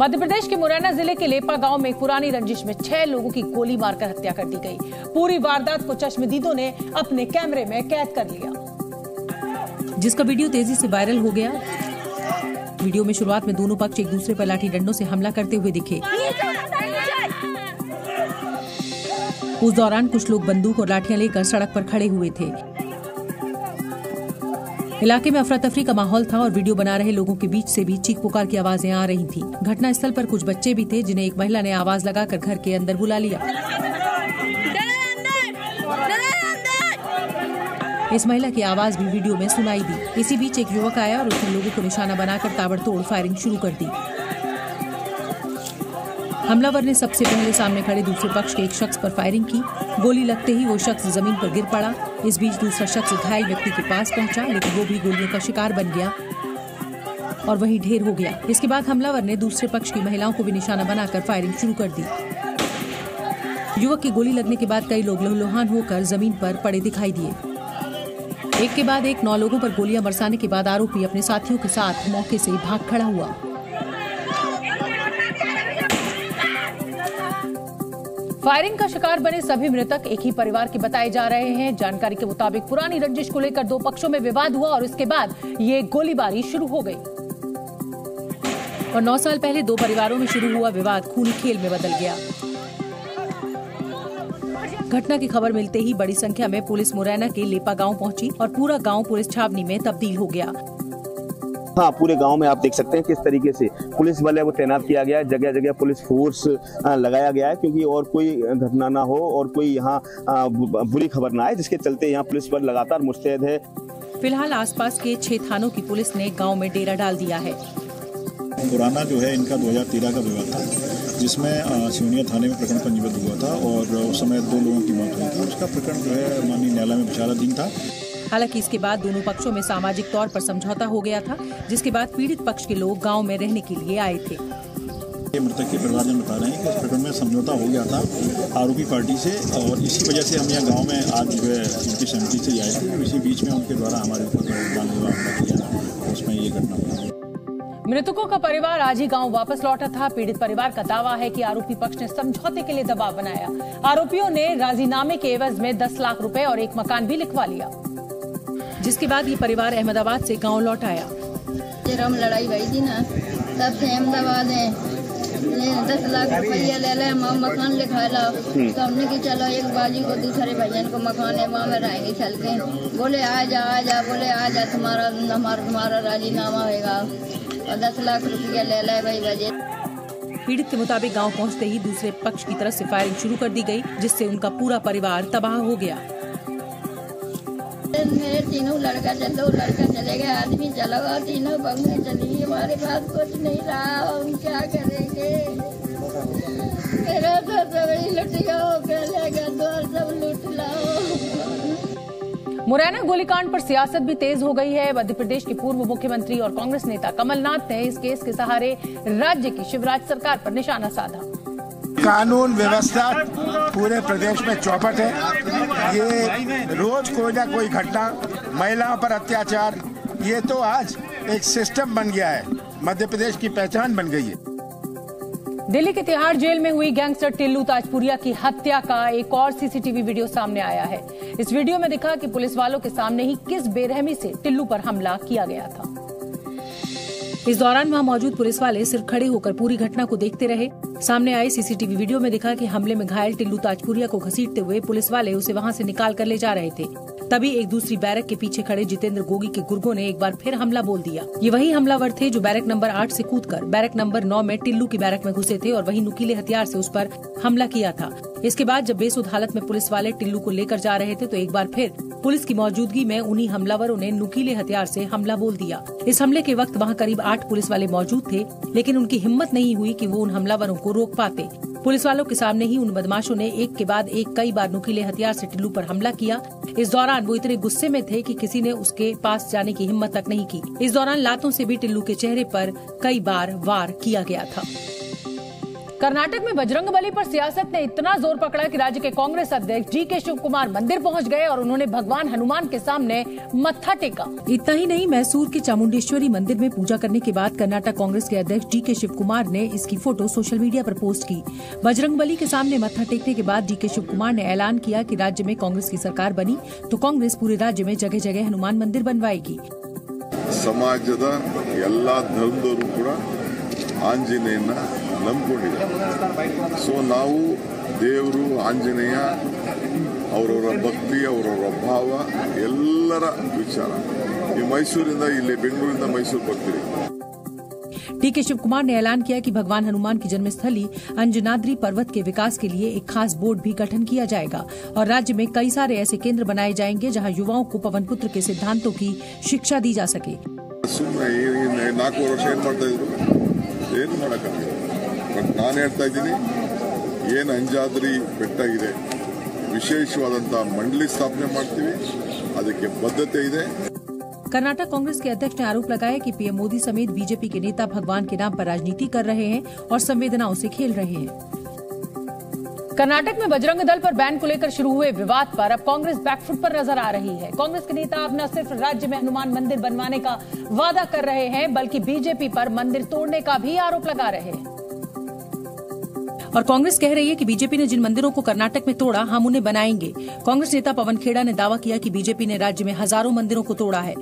मध्य प्रदेश के मुरैना जिले के लेपा गांव में एक पुरानी रंजिश में 6 लोगों की गोली मारकर हत्या कर दी गई। पूरी वारदात को चश्मदीदों ने अपने कैमरे में कैद कर लिया, जिसका वीडियो तेजी से वायरल हो गया। वीडियो में शुरुआत में दोनों पक्ष एक दूसरे पर लाठी डंडों से हमला करते हुए दिखे। उस दौरान कुछ लोग बंदूक और लाठियां लेकर सड़क पर खड़े हुए थे। इलाके में अफरा तफरी का माहौल था और वीडियो बना रहे लोगों के बीच से भी चीख पुकार की आवाजें आ रही थीं। घटना स्थल पर कुछ बच्चे भी थे, जिन्हें एक महिला ने आवाज लगाकर घर के अंदर बुला लिया। इस महिला की आवाज भी वीडियो में सुनाई दी। इसी बीच एक युवक आया और उसने लोगों को निशाना बनाकर ताबड़तोड़ फायरिंग शुरू कर दी। हमलावर ने सबसे पहले सामने खड़े दूसरे पक्ष के एक शख्स पर फायरिंग की। गोली लगते ही वो शख्स जमीन पर गिर पड़ा। इस बीच दूसरा शख्स घायल व्यक्ति के पास पहुंचा, लेकिन वो भी गोलियों का शिकार बन गया और वहीं ढेर हो गया। इसके बाद हमलावर ने दूसरे पक्ष की महिलाओं को भी निशाना बनाकर फायरिंग शुरू कर दी। युवक की गोली लगने के बाद कई लोग लहूलुहान होकर जमीन पर पड़े दिखाई दिए। एक के बाद एक 9 लोगों पर गोलियां बरसाने के बाद आरोपी अपने साथियों के साथ मौके से भाग खड़ा हुआ। फायरिंग का शिकार बने सभी मृतक एक ही परिवार के बताए जा रहे हैं। जानकारी के मुताबिक पुरानी रंजिश को लेकर 2 पक्षों में विवाद हुआ और इसके बाद ये गोलीबारी शुरू हो गई और 9 साल पहले 2 परिवारों में शुरू हुआ विवाद खूनी खेल में बदल गया। घटना की खबर मिलते ही बड़ी संख्या में पुलिस मुरैना के लेपा गांव पहुंची और पूरा गांव पुलिस छावनी में तब्दील हो गया। हाँ, पूरे गांव में आप देख सकते हैं किस तरीके से पुलिस बल वो तैनात किया गया है। जगह जगह पुलिस फोर्स लगाया गया है, क्योंकि और कोई घटना ना हो और कोई यहाँ बुरी खबर ना आए, जिसके चलते यहाँ पुलिस बल लगातार मुस्तैद है। फिलहाल आसपास के 6 थानों की पुलिस ने गांव में डेरा डाल दिया है। पुराना जो है इनका 2013 का विवाद था, जिसमें सिवनिया थाने में प्रकरण पंजीबद्ध हुआ था और उस समय 2 लोगों की मौत हुई थी। उसका प्रकरण जो है माननीय न्यायालय में विचाराधीन था। हालांकि इसके बाद दोनों पक्षों में सामाजिक तौर पर समझौता हो गया था, जिसके बाद पीड़ित पक्ष के लोग गांव में रहने के लिए आए थे। मृतक के परिवारजन बता रहे हैं कि इस प्रकरण में समझौता हो गया था आरोपी पार्टी से और इसी वजह से हम यहाँ गांव में आज जो है उनकी सहमति से आए थे। इसी बीच में उनके द्वारा हमारे ऊपर जानलेवा हमला किया, उसमें ये घटना हुई। मृतकों का परिवार आज ही गांव वापस लौटा था। पीड़ित परिवार का दावा है कि आरोपी पक्ष ने समझौते के लिए दबाव बनाया। आरोपियों ने राजीनामे के एवज में 10 लाख रुपए और एक मकान भी लिखवा लिया, जिसके बाद ये परिवार अहमदाबाद से गांव लौट आया। हम लड़ाई हुई थी ना, तब से अहमदाबाद है 10 लाख रुपया ले ले, मकान लिखा लो। तो हमने की चलो एक बाजी को दूसरे भैया को मकान है, वहाँ में रहेंगे चल के। बोले आ जा, बोले आ जा, तुम्हारा राजीनामा होगा और 10 लाख रुपया ले ले भाई बजे। पीड़ित के मुताबिक गांव पहुंचते ही दूसरे पक्ष की तरफ से फायरिंग शुरू कर दी गई, जिससे उनका पूरा परिवार तबाह हो गया। मेरे तीनों लड़का चले गए, आदमी चला गया, तीनों बंगले चली गई। हमारे पास कुछ नहीं रहा, हम क्या करेंगे? मेरा तो सब लुट गया, सब लूट लाओ। मुरैना गोलीकांड पर सियासत भी तेज हो गई है। मध्य प्रदेश के पूर्व मुख्यमंत्री और कांग्रेस नेता कमलनाथ ने इस केस के सहारे राज्य की शिवराज सरकार पर निशाना साधा। कानून व्यवस्था पूरे प्रदेश में चौपट है। ये रोज कोई ना कोई घटना, महिलाओं पर अत्याचार, ये तो आज एक सिस्टम बन गया है, मध्य प्रदेश की पहचान बन गई है। दिल्ली के तिहाड़ जेल में हुई गैंगस्टर टिल्लू ताजपुरिया की हत्या का एक और सीसीटीवी वीडियो सामने आया है। इस वीडियो में दिखा कि पुलिस वालों के सामने ही किस बेरहमी से टिल्लू पर हमला किया गया था। इस दौरान वहां मौजूद पुलिस वाले सिर्फ खड़े होकर पूरी घटना को देखते रहे। सामने आए सीसीटीवी वीडियो में दिखा कि हमले में घायल टिल्लू ताजपुरिया को घसीटते हुए पुलिस वाले उसे वहां से निकाल कर ले जा रहे थे। तभी एक दूसरी बैरक के पीछे खड़े जितेंद्र गोगी के गुर्गों ने एक बार फिर हमला बोल दिया। ये वही हमलावर थे जो बैरक नंबर 8 से कूदकर बैरक नंबर 9 में टिल्लू की बैरक में घुसे थे और वही नुकीले हथियार से उस पर हमला किया था। इसके बाद जब बेसुध हालत में पुलिस वाले टिल्लू को लेकर जा रहे थे तो एक बार फिर पुलिस की मौजूदगी में उन्हीं हमलावरों ने नुकीले हथियार से हमला बोल दिया। इस हमले के वक्त वहां करीब 8 पुलिस वाले मौजूद थे, लेकिन उनकी हिम्मत नहीं हुई कि वो उन हमलावरों को रोक पाते। पुलिस वालों के सामने ही उन बदमाशों ने एक के बाद एक कई बार नुकीले हथियार से टिल्लू पर हमला किया। इस दौरान वो इतने गुस्से में थे कि किसी ने उसके पास जाने की हिम्मत तक नहीं की। इस दौरान लातों से भी टिल्लू के चेहरे पर कई बार वार किया गया था। कर्नाटक में बजरंगबली पर सियासत ने इतना जोर पकड़ा कि राज्य के कांग्रेस अध्यक्ष डीके शिव कुमार मंदिर पहुंच गए और उन्होंने भगवान हनुमान के सामने मत्था टेका। इतना ही नहीं, मैसूर के चामुंडेश्वरी मंदिर में पूजा करने के बाद कर्नाटक कांग्रेस के अध्यक्ष डीके शिव कुमार ने इसकी फोटो सोशल मीडिया पर पोस्ट की। बजरंगबली के सामने मत्था टेकने के बाद डीके शिव कुमार ने ऐलान किया कि राज्य में कांग्रेस की सरकार बनी तो कांग्रेस पूरे राज्य में जगह जगह हनुमान मंदिर बनवाएगी। ಸಮಾಜದ ಎಲ್ಲಾ ಧರ್ಮದವರು ಕೂಡ ಆಂಜನೇಯನ ನಂಬಿಕೊಂಡಿದ್ದಾರೆ. ಸೊ ನಾವು ದೇವರು ಆಂಜನೇಯ ಅವರವರ ಭಕ್ತಿ ಅವರವರ ಭಾವ ಎಲ್ಲರ ವಿಚಾರ. ಈ ಮೈಸೂರಿಂದ ಇಲ್ಲಿ ಬೆಂಗಳೂರಿಂದ ಮೈಸೂರು ಬರ್ತೀವಿ. डीके शिव कुमार ने ऐलान किया कि भगवान हनुमान की जन्मस्थली अंजनाद्री पर्वत के विकास के लिए एक खास बोर्ड भी गठन किया जाएगा और राज्य में कई सारे ऐसे केंद्र बनाए जाएंगे जहां युवाओं को पवन पुत्र के सिद्धांतों की शिक्षा दी जा सके। ಸುಮ್ಮನೆ 4 ವರ್ಷ ಏನ್ ಮಾಡ್ತಾ ಇದ್ರು, ಏನು ಮಾಡಕ್ಕಾಗಿಲ್ಲ. ಬಟ್ ನಾನು ಹೇಳ್ತಾ ಇದ್ದೀನಿ, ಏನು ಅಂಜನಾದ್ರಿ ಬೆಟ್ಟ ಇದೆ, ವಿಶೇಷವಾದಂತಹ ಮಂಡಳಿ ಸ್ಥಾಪನೆ ಮಾಡ್ತೀವಿ, ಅದಕ್ಕೆ ಬದ್ಧತೆ ಇದೆ. कर्नाटक कांग्रेस के अध्यक्ष ने आरोप लगाया कि पीएम मोदी समेत बीजेपी के नेता भगवान के नाम पर राजनीति कर रहे हैं और संवेदनाओं से खेल रहे हैं। कर्नाटक में बजरंग दल पर बैन को लेकर शुरू हुए विवाद पर अब कांग्रेस बैकफुट पर नजर आ रही है। कांग्रेस के नेता अब न सिर्फ राज्य में हनुमान मंदिर बनवाने का वादा कर रहे हैं बल्कि बीजेपी पर मंदिर तोड़ने का भी आरोप लगा रहे हैं। और कांग्रेस कह रही है कि बीजेपी ने जिन मंदिरों को कर्नाटक में तोड़ा हम उन्हें बनाएंगे। कांग्रेस नेता पवन खेड़ा ने दावा किया कि बीजेपी ने राज्य में हजारों मंदिरों को तोड़ा है।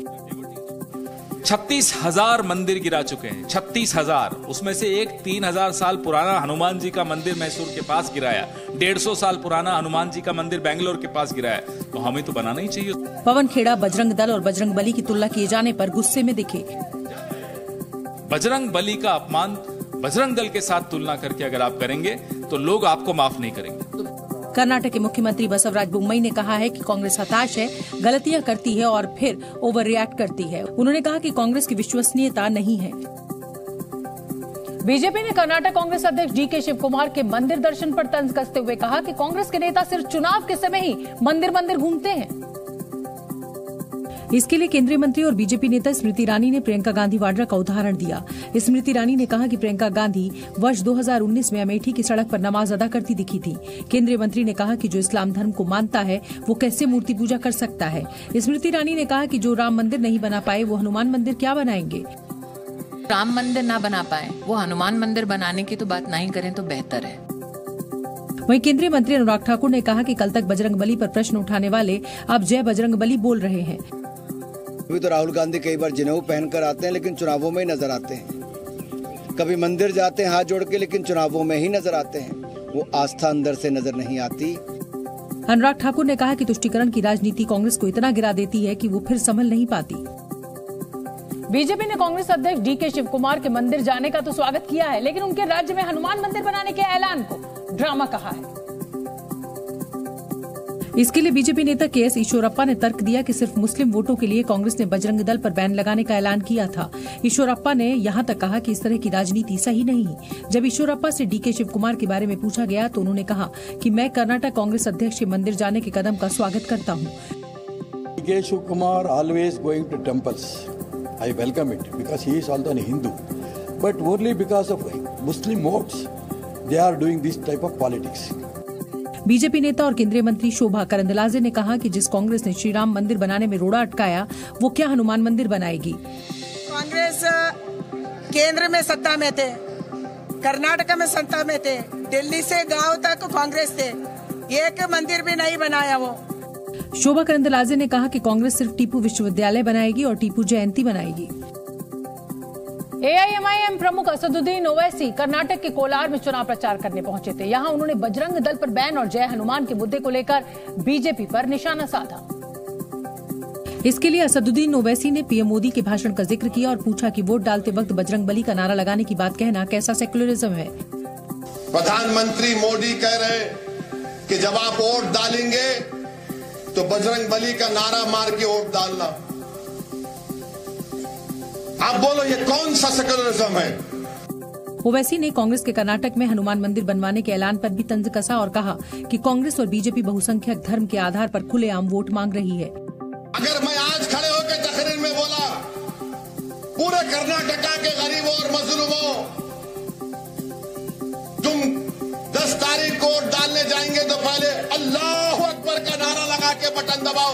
36,000 मंदिर गिरा चुके हैं, 36,000। उसमें से एक 3,000 साल पुराना हनुमान जी का मंदिर मैसूर के पास गिराया, 150 साल पुराना हनुमान जी का मंदिर बेंगलोर के पास गिराया, तो हमें तो बनाना ही चाहिए। पवन खेड़ा बजरंग दल और बजरंग बली की तुलना किए जाने पर गुस्से में दिखे। बजरंग बली का अपमान बजरंग दल के साथ तुलना करके अगर आप करेंगे तो लोग आपको माफ नहीं करेंगे। कर्नाटक के मुख्यमंत्री बसवराज बोम्मई ने कहा है कि कांग्रेस हताश है, गलतियां करती है और फिर ओवर रिएक्ट करती है। उन्होंने कहा कि कांग्रेस की विश्वसनीयता नहीं है। बीजेपी ने कर्नाटक कांग्रेस अध्यक्ष डीके शिव कुमार के मंदिर दर्शन पर तंज कसते हुए कहा कि कांग्रेस के नेता सिर्फ चुनाव के समय ही मंदिर मंदिर घूमते हैं। इसके लिए केंद्रीय मंत्री और बीजेपी नेता स्मृति ईरानी ने प्रियंका गांधी वाड्रा का उदाहरण दिया। स्मृति ईरानी ने कहा कि प्रियंका गांधी वर्ष 2019 में अमेठी की सड़क पर नमाज अदा करती दिखी थी। केंद्रीय मंत्री ने कहा कि जो इस्लाम धर्म को मानता है वो कैसे मूर्ति पूजा कर सकता है। स्मृति ईरानी ने कहा कि जो राम मंदिर नहीं बना पाए वो हनुमान मंदिर क्या बनाएंगे। राम मंदिर ना बना पाए वो हनुमान मंदिर बनाने की तो बात नहीं करें तो बेहतर है। वहीं केंद्रीय मंत्री अनुराग ठाकुर ने कहा कि कल तक बजरंगबली पर प्रश्न उठाने वाले अब जय बजरंगबली बोल रहे हैं। अभी तो राहुल गांधी कई बार जनेऊ पहनकर आते हैं लेकिन चुनावों में ही नजर आते हैं। कभी मंदिर जाते हैं हाथ जोड़ के लेकिन चुनावों में ही नजर आते हैं। वो आस्था अंदर से नजर नहीं आती। अनुराग ठाकुर ने कहा कि तुष्टीकरण की राजनीति कांग्रेस को इतना गिरा देती है कि वो फिर संभल नहीं पाती। बीजेपी ने कांग्रेस अध्यक्ष डीके शिव कुमार के मंदिर जाने का तो स्वागत किया है लेकिन उनके राज्य में हनुमान मंदिर बनाने के ऐलान को ड्रामा कहा है। इसके लिए बीजेपी नेता केएस ईश्वरप्पा ने तर्क दिया कि सिर्फ मुस्लिम वोटों के लिए कांग्रेस ने बजरंग दल पर बैन लगाने का ऐलान किया था। ईश्वरप्पा ने यहां तक कहा कि इस तरह की राजनीति सही नहीं। जब ईश्वरप्पा से डीके शिव कुमार के बारे में पूछा गया तो उन्होंने कहा कि मैं कर्नाटक कांग्रेस अध्यक्ष के मंदिर जाने के कदम का स्वागत करता हूं। DK Shivakumar always going to temples. I welcome it because he is also a Hindu, but only because of Muslim votes they are doing this type of politics. BJP नेता और केंद्रीय मंत्री शोभा करंदलाजे ने कहा कि जिस कांग्रेस ने श्री राम मंदिर बनाने में रोड़ा अटकाया वो क्या हनुमान मंदिर बनाएगी। कांग्रेस केंद्र में सत्ता में थे, कर्नाटक में सत्ता में थे, दिल्ली से गांव तक कांग्रेस थे, एक मंदिर भी नहीं बनाया वो। शोभा करंदलाजे ने कहा कि कांग्रेस सिर्फ टीपू विश्वविद्यालय बनाएगी और टीपू जयंती बनाएगी। एआईएमआईएम प्रमुख असदुद्दीन ओवैसी कर्नाटक के कोलार में चुनाव प्रचार करने पहुंचे थे। यहां उन्होंने बजरंग दल पर बैन और जय हनुमान के मुद्दे को लेकर बीजेपी पर निशाना साधा। इसके लिए असदुद्दीन ओवैसी ने पीएम मोदी के भाषण का जिक्र किया और पूछा कि वोट डालते वक्त बजरंग बली का नारा लगाने की बात कहना कैसा सेक्युलरिज्म है। प्रधानमंत्री मोदी कह रहे कि जब आप वोट डालेंगे तो बजरंग बली का नारा मार के वोट डालना। आप बोलो ये कौन सा सेक्युलरिज्म है। ओवैसी ने कांग्रेस के कर्नाटक में हनुमान मंदिर बनवाने के ऐलान पर भी तंज कसा और कहा कि कांग्रेस और बीजेपी बहुसंख्यक धर्म के आधार पर खुलेआम वोट मांग रही है। अगर मैं आज खड़े होकर तकरीर में बोला पूरे कर्नाटक के गरीबों और मजलूमों तुम तारीख को वोट डालने जाएंगे तो पहले अल्लाह अकबर का नारा लगा के बटन दबाओ।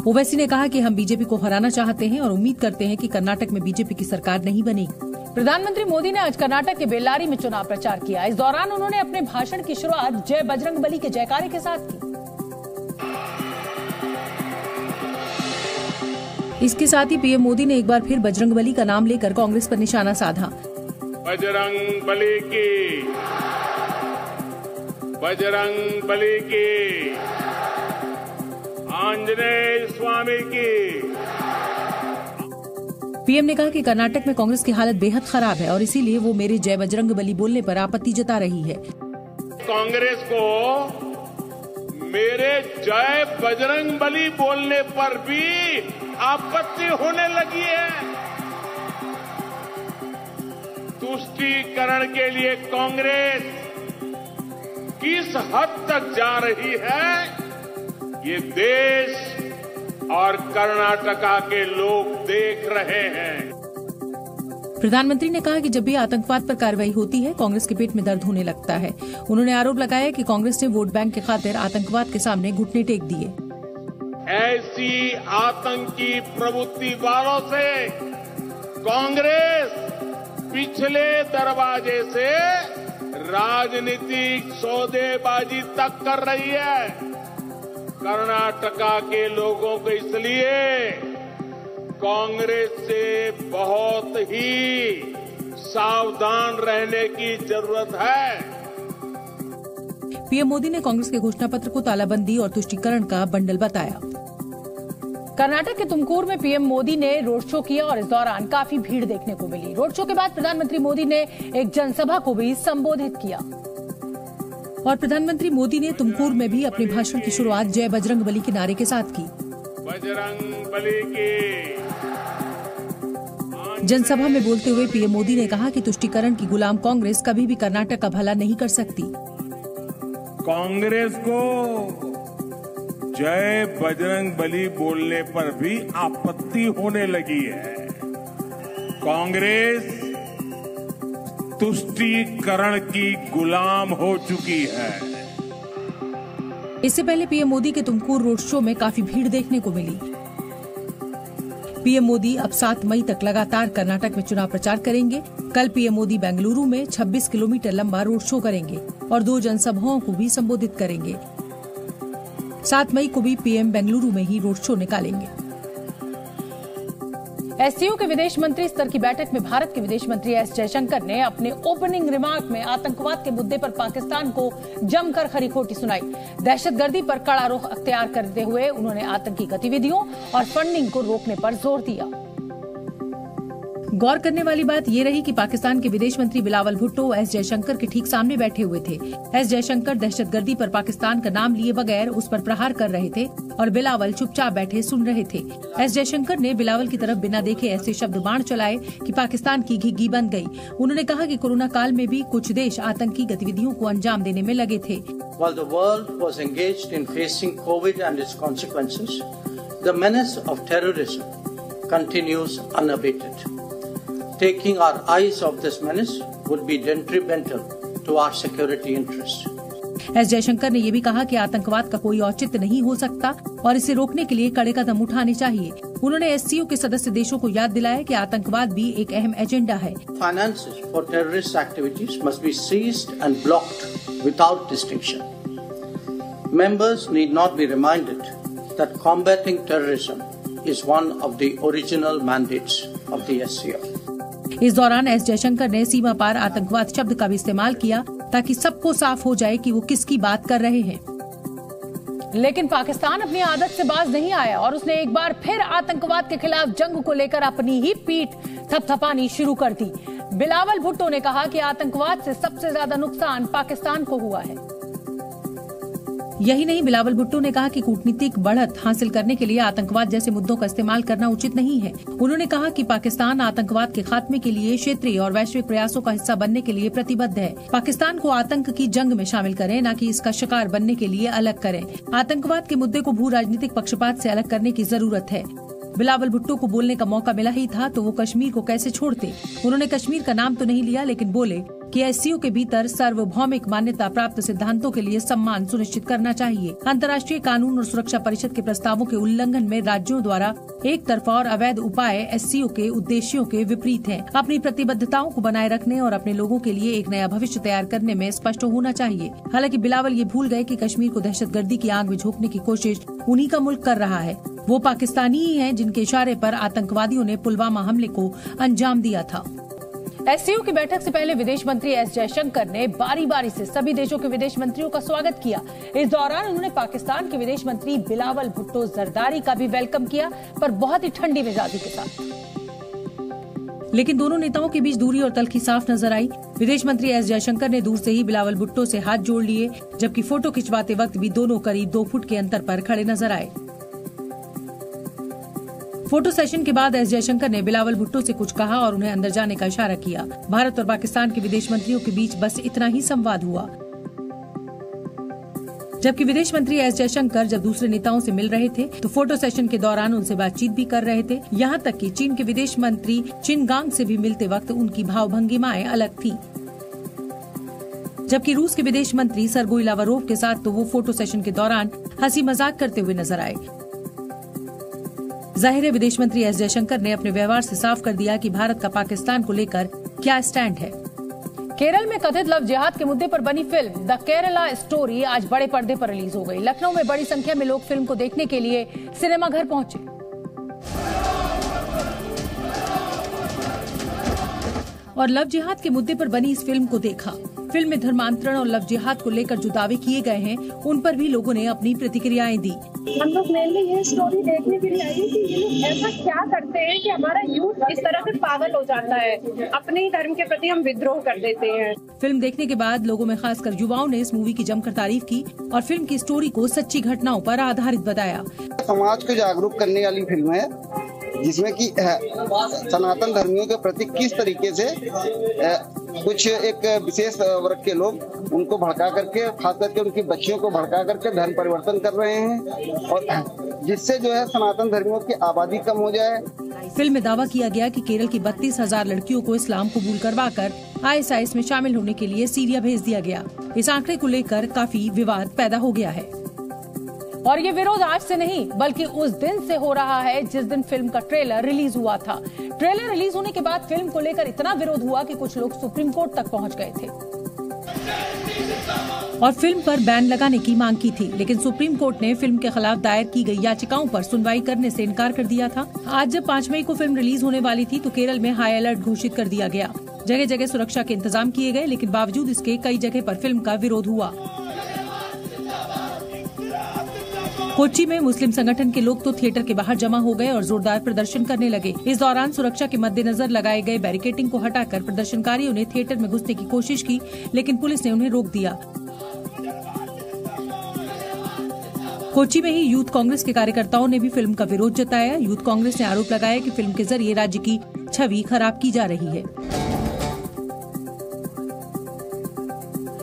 ओवैसी ने कहा कि हम बीजेपी को हराना चाहते हैं और उम्मीद करते हैं कि कर्नाटक में बीजेपी की सरकार नहीं बनेगी। प्रधानमंत्री मोदी ने आज कर्नाटक के बेल्लारी में चुनाव प्रचार किया। इस दौरान उन्होंने अपने भाषण की शुरुआत जय बजरंगबली के जयकारे के साथ की। इसके साथ ही पीएम मोदी ने एक बार फिर बजरंगबली का नाम लेकर कांग्रेस पर निशाना साधा। बजरंगबली की, बजरंगबली की, आंजनेय स्वामी की। पीएम ने कहा कि कर्नाटक में कांग्रेस की हालत बेहद खराब है और इसीलिए वो मेरे जय बजरंगबली बोलने पर आपत्ति जता रही है। कांग्रेस को मेरे जय बजरंगबली बोलने पर भी आपत्ति होने लगी है। तुष्टीकरण के लिए कांग्रेस किस हद तक जा रही है, ये देश और कर्नाटका के लोग देख रहे हैं। प्रधानमंत्री ने कहा कि जब भी आतंकवाद पर कार्रवाई होती है, कांग्रेस के पेट में दर्द होने लगता है। उन्होंने आरोप लगाया कि कांग्रेस ने वोट बैंक के खातिर आतंकवाद के सामने घुटने टेक दिए। ऐसी आतंकी प्रवृत्ति वालों से कांग्रेस पिछले दरवाजे से राजनीतिक सौदेबाजी तक कर रही है। कर्नाटका के लोगों को इसलिए कांग्रेस से बहुत ही सावधान रहने की जरूरत है। पीएम मोदी ने कांग्रेस के घोषणा पत्र को तालाबंदी और तुष्टीकरण का बंडल बताया। कर्नाटक के तुमकुर में पीएम मोदी ने रोड शो किया और इस दौरान काफी भीड़ देखने को मिली। रोड शो के बाद प्रधानमंत्री मोदी ने एक जनसभा को भी संबोधित किया और प्रधानमंत्री मोदी ने तुमकुर में भी अपने भाषण की शुरुआत जय बजरंगबली के नारे के साथ की। बजरंगबली की। जनसभा में बोलते हुए पीएम मोदी ने कहा कि तुष्टीकरण की गुलाम कांग्रेस कभी भी कर्नाटक का भला नहीं कर सकती। कांग्रेस को जय बजरंगबली बोलने पर भी आपत्ति होने लगी है। कांग्रेस तुष्टीकरण की गुलाम हो चुकी है। इससे पहले पीएम मोदी के तुमकुर रोड शो में काफी भीड़ देखने को मिली। पीएम मोदी अब 7 मई तक लगातार कर्नाटक में चुनाव प्रचार करेंगे। कल पीएम मोदी बेंगलुरु में 26 किलोमीटर लंबा रोड शो करेंगे और 2 जनसभाओं को भी संबोधित करेंगे। 7 मई को भी पीएम बेंगलुरु में ही रोड शो निकालेंगे। एससीओ के विदेश मंत्री स्तर की बैठक में भारत के विदेश मंत्री एस जयशंकर ने अपने ओपनिंग रिमार्क में आतंकवाद के मुद्दे पर पाकिस्तान को जमकर खरी खोटी सुनाई। दहशतगर्दी पर कड़ा रुख अख्तियार करते हुए उन्होंने आतंकी गतिविधियों और फंडिंग को रोकने पर जोर दिया। गौर करने वाली बात ये रही कि पाकिस्तान के विदेश मंत्री बिलावल भुट्टो एस जयशंकर के ठीक सामने बैठे हुए थे। एस जयशंकर दहशतगर्दी पर पाकिस्तान का नाम लिए बगैर उस पर प्रहार कर रहे थे और बिलावल चुपचाप बैठे सुन रहे थे। एस जयशंकर ने बिलावल की तरफ बिना देखे ऐसे शब्द बाण चलाए कि पाकिस्तान की घिघी बन गई। उन्होंने कहा कि कोरोना काल में भी कुछ देश आतंकी गतिविधियों को अंजाम देने में लगे थे। While the world was engaged in facing COVID and its consequences, the menace of terrorism continues unabated. Taking our eyes off this menace would be detrimental to our security interests. S Jaishankar ने ये भी कहा कि आतंकवाद का कोई औचित्य नहीं हो सकता और इसे रोकने के लिए कड़े कदम उठाने चाहिए। उन्होंने एससीओ के सदस्य देशों को याद दिलाया कि आतंकवाद भी एक अहम एजेंडा है। Finances for terrorist activities must be seized and blocked without distinction. Members need not be reminded that combating terrorism is one of the original mandates of the SCO. इस दौरान एस जयशंकर ने सीमा पार आतंकवाद शब्द का भी इस्तेमाल किया ताकि सबको साफ हो जाए कि वो किसकी बात कर रहे हैं। लेकिन पाकिस्तान अपनी आदत से बाज नहीं आया और उसने एक बार फिर आतंकवाद के खिलाफ जंग को लेकर अपनी ही पीठ थपथपानी शुरू कर दी। बिलावल भुट्टो ने कहा कि आतंकवाद से सबसे ज्यादा नुकसान पाकिस्तान को हुआ है। यही नहीं, बिलावल भुट्टो ने कहा कि कूटनीतिक बढ़त हासिल करने के लिए आतंकवाद जैसे मुद्दों का इस्तेमाल करना उचित नहीं है। उन्होंने कहा कि पाकिस्तान आतंकवाद के खात्मे के लिए क्षेत्रीय और वैश्विक प्रयासों का हिस्सा बनने के लिए प्रतिबद्ध है। पाकिस्तान को आतंक की जंग में शामिल करें, न कि इसका शिकार बनने के लिए अलग करें। आतंकवाद के मुद्दे को भू राजनीतिक पक्षपात से अलग करने की जरूरत है। बिलावल भुट्टो को बोलने का मौका मिला ही था तो वो कश्मीर को कैसे छोड़ते। उन्होंने कश्मीर का नाम तो नहीं लिया लेकिन बोले कि एससीओ के भीतर सार्वभौमिक मान्यता प्राप्त सिद्धांतों के लिए सम्मान सुनिश्चित करना चाहिए। अंतर्राष्ट्रीय कानून और सुरक्षा परिषद के प्रस्तावों के उल्लंघन में राज्यों द्वारा एक तरफा और अवैध उपाय एससीओ के उद्देश्यों के विपरीत हैं। अपनी प्रतिबद्धताओं को बनाए रखने और अपने लोगों के लिए एक नया भविष्य तैयार करने में स्पष्ट होना चाहिए। हालांकि बिलावल ये भूल गए कि कश्मीर को दहशतगर्दी की आग में झोंकने की कोशिश उन्हीं का मुल्क कर रहा है। वो पाकिस्तानी ही हैं जिनके इशारे पर आतंकवादियों ने पुलवामा हमले को अंजाम दिया था। एससीओ की बैठक से पहले विदेश मंत्री एस जयशंकर ने बारी बारी से सभी देशों के विदेश मंत्रियों का स्वागत किया। इस दौरान उन्होंने पाकिस्तान के विदेश मंत्री बिलावल भुट्टो जरदारी का भी वेलकम किया, पर बहुत ही ठंडी मिजाजी के साथ। लेकिन दोनों नेताओं के बीच दूरी और तल्खी साफ नजर आई। विदेश मंत्री एस जयशंकर ने दूर से ही बिलावल भुट्टो से हाथ जोड़ लिए, जबकि फोटो खिंचवाते वक्त भी दोनों करीब 2 फुट के अंतर पर खड़े नजर आए। फोटो सेशन के बाद एस जयशंकर ने बिलावल भुट्टो से कुछ कहा और उन्हें अंदर जाने का इशारा किया। भारत और पाकिस्तान के विदेश मंत्रियों के बीच बस इतना ही संवाद हुआ। जबकि विदेश मंत्री एस जयशंकर जब दूसरे नेताओं से मिल रहे थे तो फोटो सेशन के दौरान उनसे बातचीत भी कर रहे थे। यहाँ तक कि चीन के विदेश मंत्री चिनगांग से भी मिलते वक्त उनकी भावभंगिमाएं अलग थी। जबकि रूस के विदेश मंत्री सरगोई लावरोव के साथ तो वो फोटो सेशन के दौरान हंसी मजाक करते हुए नजर आए। जाहिर है विदेश मंत्री एस जयशंकर ने अपने व्यवहार से साफ कर दिया कि भारत का पाकिस्तान को लेकर क्या स्टैंड है। केरल में कथित लव जिहाद के मुद्दे पर बनी फिल्म द केरला स्टोरी आज बड़े पर्दे पर रिलीज हो गई। लखनऊ में बड़ी संख्या में लोग फिल्म को देखने के लिए सिनेमाघर पहुंचे। और लव जिहाद के मुद्दे पर बनी इस फिल्म को देखा। फिल्म में धर्मांतरण और लव जिहाद को लेकर जो दावे किए गए हैं उन पर भी लोगों ने अपनी प्रतिक्रियाएं दी। हम लोग मेनली ये स्टोरी देखने के लिए आई कि ये लोग ऐसा क्या करते हैं कि हमारा यूथ इस तरह से पागल हो जाता है, अपने ही धर्म के प्रति हम विद्रोह कर देते हैं। फिल्म देखने के बाद लोगों में खासकर युवाओं ने इस मूवी की जमकर तारीफ की और फिल्म की स्टोरी को सच्ची घटनाओं पर आधारित बताया। समाज को जागरूक करने वाली फिल्म है जिसमें कि सनातन धर्मियों के प्रति किस तरीके से कुछ एक विशेष वर्ग के लोग उनको भड़का करके, खास करके उनकी बच्चियों को भड़का करके धर्म परिवर्तन कर रहे हैं और जिससे जो है सनातन धर्मियों की आबादी कम हो जाए। फिल्म में दावा किया गया कि केरल की 32,000 लड़कियों को इस्लाम कबूल करवाकर ISIS में शामिल होने के लिए सीरिया भेज दिया गया। इस आंकड़े को लेकर काफी विवाद पैदा हो गया है। और ये विरोध आज से नहीं बल्कि उस दिन से हो रहा है जिस दिन फिल्म का ट्रेलर रिलीज हुआ था। ट्रेलर रिलीज होने के बाद फिल्म को लेकर इतना विरोध हुआ कि कुछ लोग सुप्रीम कोर्ट तक पहुंच गए थे और फिल्म पर बैन लगाने की मांग की थी, लेकिन सुप्रीम कोर्ट ने फिल्म के खिलाफ दायर की गई याचिकाओं पर सुनवाई करने से इनकार कर दिया था। आज जब 5 मई को फिल्म रिलीज होने वाली थी तो केरल में हाई अलर्ट घोषित कर दिया गया। जगह जगह सुरक्षा के इंतजाम किए गए, लेकिन बावजूद इसके कई जगह पर फिल्म का विरोध हुआ। कोच्चि में मुस्लिम संगठन के लोग तो थिएटर के बाहर जमा हो गए और जोरदार प्रदर्शन करने लगे। इस दौरान सुरक्षा के मद्देनजर लगाए गए बैरिकेडिंग को हटाकर प्रदर्शनकारियों ने थिएटर में घुसने की कोशिश की, लेकिन पुलिस ने उन्हें रोक दिया। कोच्चि में ही यूथ कांग्रेस के कार्यकर्ताओं ने भी फिल्म का विरोध जताया। यूथ कांग्रेस ने आरोप लगाया कि फिल्म के जरिए राज्य की छवि खराब की जा रही है।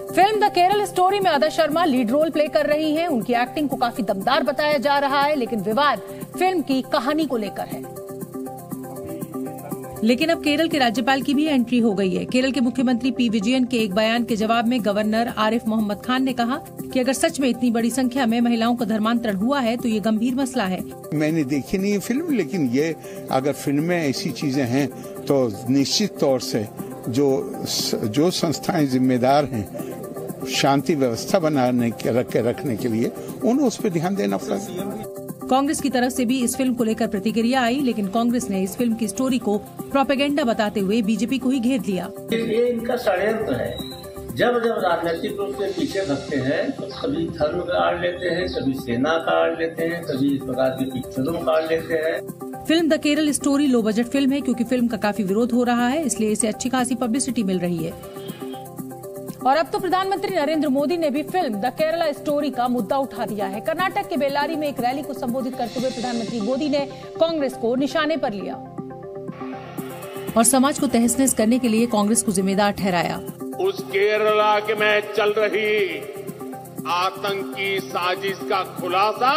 फिल्म द केरल स्टोरी में अदा शर्मा लीड रोल प्ले कर रही हैं। उनकी एक्टिंग को काफी दमदार बताया जा रहा है, लेकिन विवाद फिल्म की कहानी को लेकर है। लेकिन अब केरल के राज्यपाल की भी एंट्री हो गई है। केरल के मुख्यमंत्री पी विजयन के एक बयान के जवाब में गवर्नर आरिफ मोहम्मद खान ने कहा कि अगर सच में इतनी बड़ी संख्या में महिलाओं का धर्मांतरण हुआ है तो ये गंभीर मसला है। मैंने देखी नहीं फिल्म, लेकिन ये अगर फिल्म में ऐसी चीजें हैं तो निश्चित तौर से जो संस्थाएं जिम्मेदार हैं शांति व्यवस्था बनाने के रखने के लिए उन्हें उस पर ध्यान देना पड़ेगा। कांग्रेस की तरफ से भी इस फिल्म को लेकर प्रतिक्रिया आई, लेकिन कांग्रेस ने इस फिल्म की स्टोरी को प्रोपेगेंडा बताते हुए बीजेपी को ही घेर लिया। ये इनका षड्यंत्र है। जब जब राजनीतिक रूप से पीछे भगते हैं तो कभी धर्म का आड़ लेते हैं, कभी सेना का आड़ लेते हैं, कभी इस प्रकार की पिक्चरों का आड़ लेते हैं। Film the Kerala story low budget film है क्योंकि फिल्म का काफी विरोध हो रहा है, इसलिए इसे अच्छी खासी पब्लिसिटी मिल रही है। और अब तो प्रधानमंत्री नरेंद्र मोदी ने भी फिल्म द केरला स्टोरी का मुद्दा उठा दिया है। कर्नाटक के बेल्लारी में एक रैली को संबोधित करते हुए प्रधानमंत्री मोदी ने कांग्रेस को निशाने पर लिया और समाज को तहस-नहस करने के लिए कांग्रेस को जिम्मेदार ठहराया। उस केरला में चल रही आतंकी साजिश का खुलासा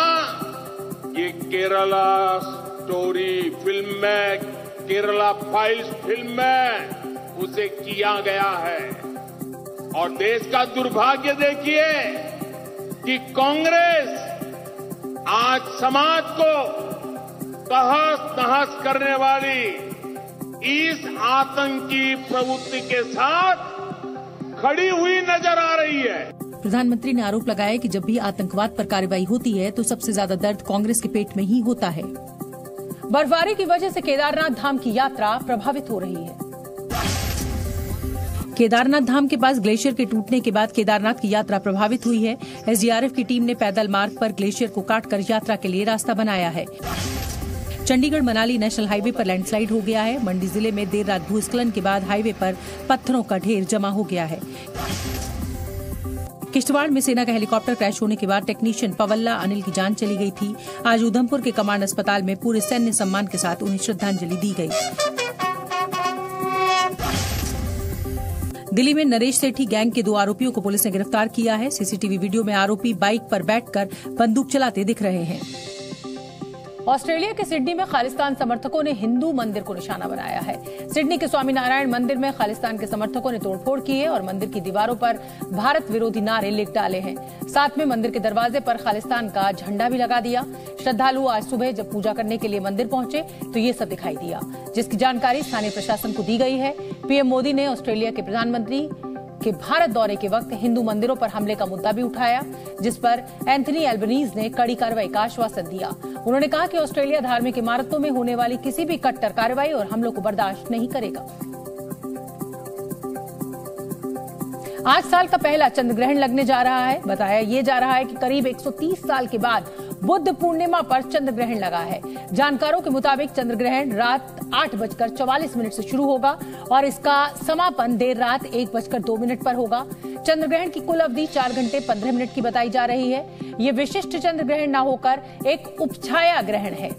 ये केरला स्टोरी फिल्म में, केरला फाइल्स फिल्म में उसे किया गया है। और देश का दुर्भाग्य देखिए कि कांग्रेस आज समाज को तहस नहस करने वाली इस आतंकी प्रवृत्ति के साथ खड़ी हुई नजर आ रही है। प्रधानमंत्री ने आरोप लगाया कि जब भी आतंकवाद पर कार्रवाई होती है तो सबसे ज्यादा दर्द कांग्रेस के पेट में ही होता है। बर्फबारी की वजह से केदारनाथ धाम की यात्रा प्रभावित हो रही है। केदारनाथ धाम के पास ग्लेशियर के टूटने के बाद केदारनाथ की यात्रा प्रभावित हुई है। एसडीआरएफ की टीम ने पैदल मार्ग पर ग्लेशियर को काटकर यात्रा के लिए रास्ता बनाया है। चंडीगढ़ मनाली नेशनल हाईवे पर लैंडस्लाइड हो गया है। मंडी जिले में देर रात भूस्खलन के बाद हाईवे पर पत्थरों का ढेर जमा हो गया है। किश्तवाड़ में सेना का हेलीकॉप्टर क्रैश होने के बाद टेक्नीशियन पवल्ला अनिल की जान चली गई थी। आज उधमपुर के कमांड अस्पताल में पूरे सैन्य सम्मान के साथ उन्हें श्रद्धांजलि दी गई। दिल्ली में नरेश सेठी गैंग के 2 आरोपियों को पुलिस ने गिरफ्तार किया है। सीसीटीवी वीडियो में आरोपी बाइक पर बैठकर बंदूक चलाते दिख रहे हैं। ऑस्ट्रेलिया के सिडनी में खालिस्तान समर्थकों ने हिंदू मंदिर को निशाना बनाया है। सिडनी के स्वामीनारायण मंदिर में खालिस्तान के समर्थकों ने तोड़फोड़ की है और मंदिर की दीवारों पर भारत विरोधी नारे लिख डाले हैं। साथ में मंदिर के दरवाजे पर खालिस्तान का झंडा भी लगा दिया। श्रद्धालु आज सुबह जब पूजा करने के लिए मंदिर पहुंचे तो ये सब दिखाई दिया, जिसकी जानकारी स्थानीय प्रशासन को दी गई है। पीएम मोदी ने ऑस्ट्रेलिया के प्रधानमंत्री के भारत दौरे के वक्त हिंदू मंदिरों पर हमले का मुद्दा भी उठाया, जिस पर एंथनी एल्बनीज ने कड़ी कार्रवाई का आश्वासन दिया। उन्होंने कहा कि ऑस्ट्रेलिया धार्मिक इमारतों में होने वाली किसी भी कट्टर कार्रवाई और हमलों को बर्दाश्त नहीं करेगा। आज साल का पहला चंद्र ग्रहण लगने जा रहा है। बताया ये जा रहा है कि करीब 130 साल के बाद बुद्ध पूर्णिमा पर चंद्र ग्रहण लगा है। जानकारों के मुताबिक चंद्र ग्रहण रात 8:44 से शुरू होगा और इसका समापन देर रात 1:02 पर होगा। चंद्र ग्रहण की कुल अवधि 4 घंटे 15 मिनट की बताई जा रही है। ये विशिष्ट चंद्र ग्रहण न होकर एक उपछाया ग्रहण है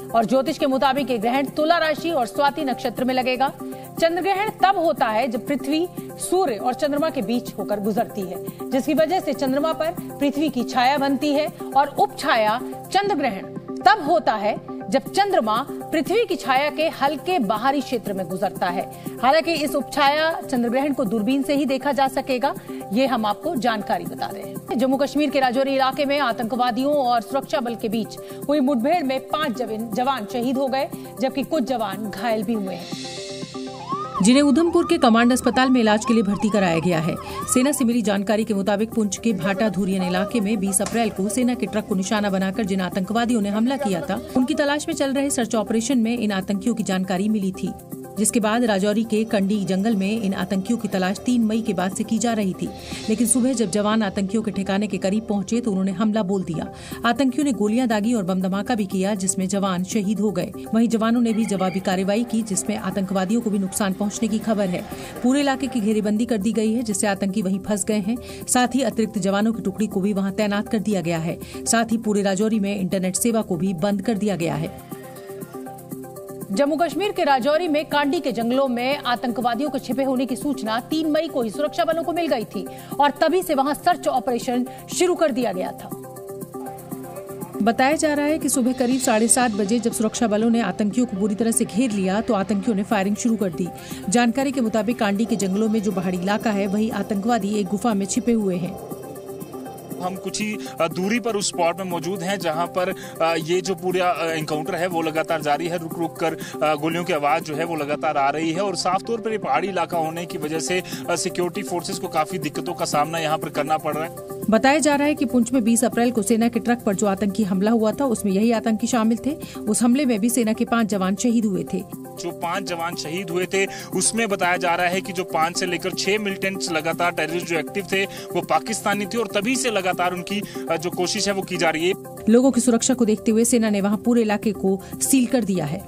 और ज्योतिष के मुताबिक ये ग्रहण तुला राशि और स्वाति नक्षत्र में लगेगा। चंद्र ग्रहण तब होता है जब पृथ्वी सूर्य और चंद्रमा के बीच होकर गुजरती है, जिसकी वजह से चंद्रमा पर पृथ्वी की छाया बनती है। और उपछाया चंद्र ग्रहण तब होता है जब चंद्रमा पृथ्वी की छाया के हल्के बाहरी क्षेत्र में गुजरता है। हालांकि इस उपछाया चंद्र ग्रहण को दूरबीन से ही देखा जा सकेगा, ये हम आपको जानकारी बता रहे हैं। जम्मू कश्मीर के राजौरी इलाके में आतंकवादियों और सुरक्षा बल के बीच हुई मुठभेड़ में 5 जवान शहीद हो गए, जबकि कुछ जवान घायल भी हुए हैं, जिन्हें उधमपुर के कमांड अस्पताल में इलाज के लिए भर्ती कराया गया है। सेना से मिली जानकारी के मुताबिक पुंछ के भाटा धुरियन इलाके में 20 अप्रैल को सेना के ट्रक को निशाना बनाकर जिन आतंकवादियों ने हमला किया था, उनकी तलाश में चल रहे सर्च ऑपरेशन में इन आतंकियों की जानकारी मिली थी, जिसके बाद राजौरी के कंडी जंगल में इन आतंकियों की तलाश 3 मई के बाद से की जा रही थी। लेकिन सुबह जब जवान आतंकियों के ठिकाने के करीब पहुंचे तो उन्होंने हमला बोल दिया। आतंकियों ने गोलियां दागी और बम धमाका भी किया, जिसमें जवान शहीद हो गए। वहीं जवानों ने भी जवाबी कार्रवाई की, जिसमें आतंकवादियों को भी नुकसान पहुंचने की खबर है। पूरे इलाके की घेरेबंदी कर दी गई है, जिससे आतंकी वहीं फंस गए हैं। साथ ही अतिरिक्त जवानों की टुकड़ी को भी वहां तैनात कर दिया गया है। साथ ही पूरे राजौरी में इंटरनेट सेवा को भी बंद कर दिया गया है। जम्मू कश्मीर के राजौरी में कांडी के जंगलों में आतंकवादियों के छिपे होने की सूचना 3 मई को ही सुरक्षा बलों को मिल गई थी और तभी से वहां सर्च ऑपरेशन शुरू कर दिया गया था। बताया जा रहा है कि सुबह करीब 7:30 बजे जब सुरक्षा बलों ने आतंकियों को पूरी तरह से घेर लिया तो आतंकियों ने फायरिंग शुरू कर दी। जानकारी के मुताबिक कांडी के जंगलों में जो पहाड़ी इलाका है, वही आतंकवादी एक गुफा में छिपे हुए हैं। हम कुछ ही दूरी पर उस स्पॉट में मौजूद हैं जहां पर ये जो पूरा एनकाउंटर है वो लगातार जारी है। रुक रुक कर गोलियों की आवाज जो है वो लगातार आ रही है और साफ तौर पर ये पहाड़ी इलाका होने की वजह से सिक्योरिटी फोर्सेस को काफी दिक्कतों का सामना यहाँ पर करना पड़ रहा है। बताया जा रहा है कि पुंछ में 20 अप्रैल को सेना के ट्रक पर जो आतंकी हमला हुआ था, उसमें यही आतंकी शामिल थे। उस हमले में भी सेना के 5 जवान शहीद हुए थे। जो 5 जवान शहीद हुए थे उसमें बताया जा रहा है कि जो 5 से लेकर 6 मिलिटेंट्स लगातार टेररिस्ट जो एक्टिव थे वो पाकिस्तानी थे और तभी से लगातार उनकी जो कोशिश है वो की जा रही है। लोगों की सुरक्षा को देखते हुए सेना ने वहां पूरे इलाके को सील कर दिया है।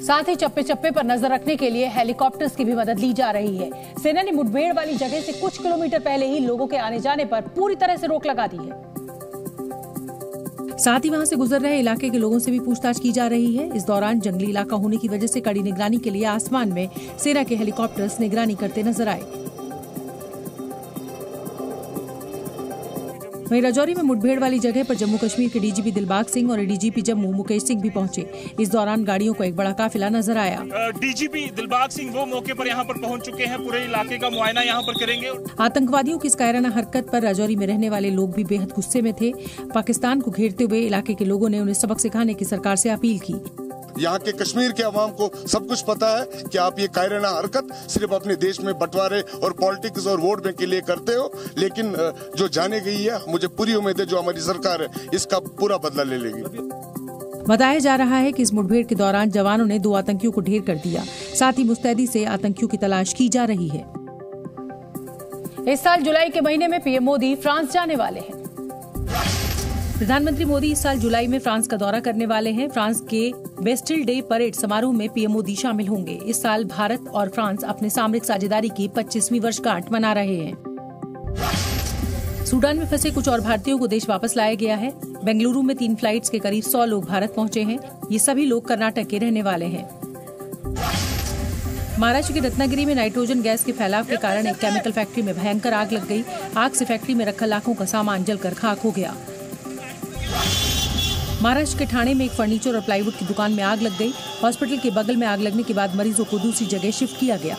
साथ ही चप्पे चप्पे पर नजर रखने के लिए हेलीकॉप्टर्स की भी मदद ली जा रही है। सेना ने मुठभेड़ वाली जगह से कुछ किलोमीटर पहले ही लोगों के आने जाने पर पूरी तरह से रोक लगा दी है। साथ ही वहां से गुजर रहे इलाके के लोगों से भी पूछताछ की जा रही है। इस दौरान जंगली इलाका होने की वजह से कड़ी निगरानी के लिए आसमान में सेना के हेलीकॉप्टर्स निगरानी करते नजर आए। वहीं राजौरी में मुठभेड़ वाली जगह पर जम्मू कश्मीर के डीजीपी दिलबाग सिंह और एडीजीपी जम्मू मुकेश सिंह भी पहुंचे। इस दौरान गाड़ियों को एक बड़ा काफिला नजर आया। डीजीपी दिलबाग सिंह वो मौके पर यहाँ पर पहुंच चुके हैं, पूरे इलाके का मुआयना यहाँ पर करेंगे। आतंकवादियों की इस कायराना हरकत पर राजौरी में रहने वाले लोग भी बेहद गुस्से में थे। पाकिस्तान को घेरते हुए इलाके के लोगों ने उन्हें सबक सिखाने की सरकार से अपील की। यहाँ के कश्मीर के अवाम को सब कुछ पता है कि आप ये कायराना हरकत सिर्फ अपने देश में बंटवारे और पॉलिटिक्स और वोट बैंक के लिए करते हो, लेकिन जो जाने गई है, मुझे पूरी उम्मीद है जो हमारी सरकार है इसका पूरा बदला ले लेगी। बताया जा रहा है कि इस मुठभेड़ के दौरान जवानों ने 2 आतंकियों को ढेर कर दिया। साथ ही मुस्तैदी से आतंकियों की तलाश की जा रही है। इस साल जुलाई के महीने में पीएम मोदी फ्रांस जाने वाले हैं। प्रधानमंत्री मोदी इस साल जुलाई में फ्रांस का दौरा करने वाले हैं। फ्रांस के बेस्टिल डे परेड समारोह में पीएम मोदी शामिल होंगे। इस साल भारत और फ्रांस अपने सामरिक साझेदारी की 25वीं वर्षगांठ मना रहे हैं। सूडान में फंसे कुछ और भारतीयों को देश वापस लाया गया है। बेंगलुरु में 3 फ्लाइट्स के करीब 100 लोग भारत पहुंचे हैं। ये सभी लोग कर्नाटक के रहने वाले हैं। महाराष्ट्र के रत्नागिरी में नाइट्रोजन गैस के फैलाव के कारण एक केमिकल फैक्ट्री में भयंकर आग लग गई। आग से फैक्ट्री में रखा लाखों का सामान जलकर खाक हो गया। महाराष्ट्र के ठाणे में एक फर्नीचर और प्लाईवुड की दुकान में आग लग गई। हॉस्पिटल के बगल में आग लगने के बाद मरीजों को दूसरी जगह शिफ्ट किया गया।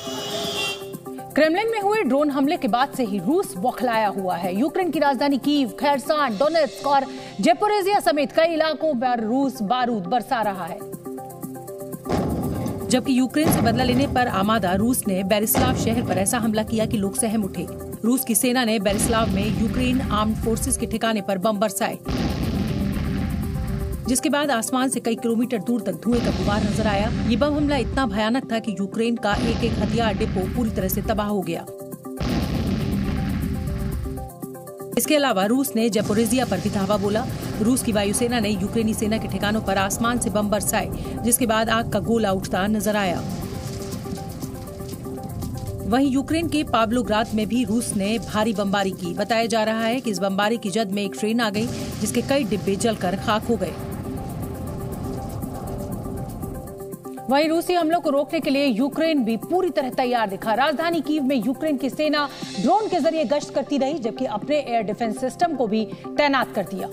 क्रेमलिन में हुए ड्रोन हमले के बाद से ही रूस बौखलाया हुआ है। यूक्रेन की राजधानी कीव, खेरसन, डोनेट्स्क और जेपोरेजिया समेत कई इलाकों पर रूस बारूद बरसा रहा है। जबकि यूक्रेन से बदला लेने पर आमादा रूस ने बेरिस्लाव शहर पर ऐसा हमला किया कि लोग सहम उठे। रूस की सेना ने बेरिस्लाव में यूक्रेन आर्म्ड फोर्सेस के ठिकाने पर बम बरसाए, जिसके बाद आसमान से कई किलोमीटर दूर तक धुएं का गुबार नजर आया। ये बम हमला इतना भयानक था कि यूक्रेन का एक हथियार डिपो पूरी तरह से तबाह हो गया। इसके अलावा रूस ने जेपोरेजिया पर भी धावा बोला। रूस की वायुसेना ने यूक्रेनी सेना के ठिकानों पर आसमान से बम बरसाए, जिसके बाद आग का गोला उठता नजर आया। वहीं यूक्रेन के पाव्लोग्राद में भी रूस ने भारी बमबारी की। बताया जा रहा है कि इस बमबारी की जद में एक ट्रेन आ गई, जिसके कई डिब्बे जलकर खाक हो गए। वहीं रूसी हमलों को रोकने के लिए यूक्रेन भी पूरी तरह तैयार दिखा। राजधानी कीव में यूक्रेन की सेना ड्रोन के जरिए गश्त करती रही, जबकि अपने एयर डिफेंस सिस्टम को भी तैनात कर दिया।